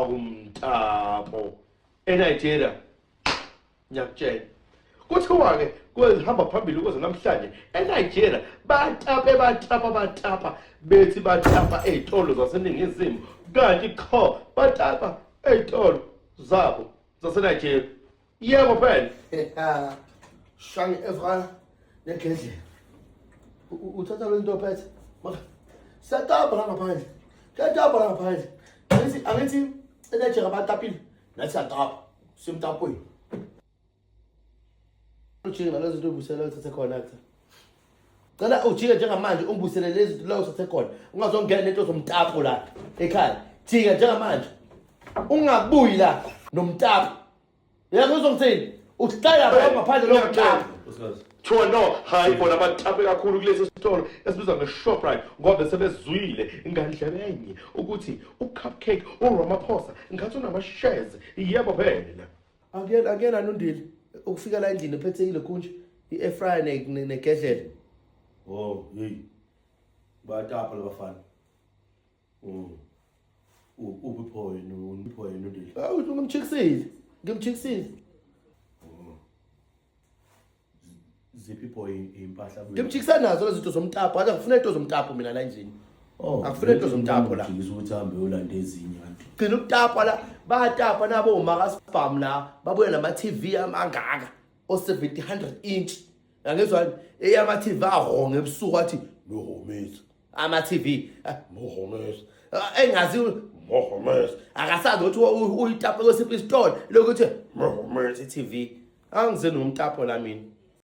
umtapo eNigeria ngiyakutshela kuthiwa ke kwehamba phambili ukuze namhlanje eNigeria batapa bethi batapa ezitolo zaseningizimu kanti qho batapa ezitolo zabo zaseNigeria yebo phela Shangi Efra nekhendle uthatha lo nto phethe satapa la ngaphandle satapa la ngaphandle angithi eNigeria batapile nathi satapa simtapweni ujinga lezi zinto ubusela uthathe khona ke cela ujinga njengamanje ungibusele lezi zinto la uthathe khona ungazongena nento zomtapo la ekhaya jinga njengamanje ungabuyi la nomtapo yebo uzongithini uhlala lapha ngaphandle lo mtapo Kuthiwa no hayi bona bathape kakhulu kulesi sitolo esibizwa nge-Shoprite ngoba sebezwile ngandlela enye ukuthi uCupcake uRamaphosa ngathi unama-shares yebo phela akuyena nondile ukufika la endlini ephethe ile kunje i-airfryer negedlela oh hey batapa labafana ubuphoyini nondile awu ngimchikisile ziphi boy impahla ngimchikisa nazo lezi zinto zomtapo athi ngifuna into zomtapo mina la endlini akufuna into zomtapo la ngizwe ukuthi hambe yolanda ezinye kanti gcina ukutapa la batapa nabo uMakasibhamu la babuye nama-TV amangaka o-70-100 inch angizwa eyama-TV ahonge ebusuku athi nohomeza ama-TV nohomeza engazi nohomeza akasazi ukuthi uyitape kwesiphi isitolo lokuthi mohomeza i-TV angize nomtapo la mina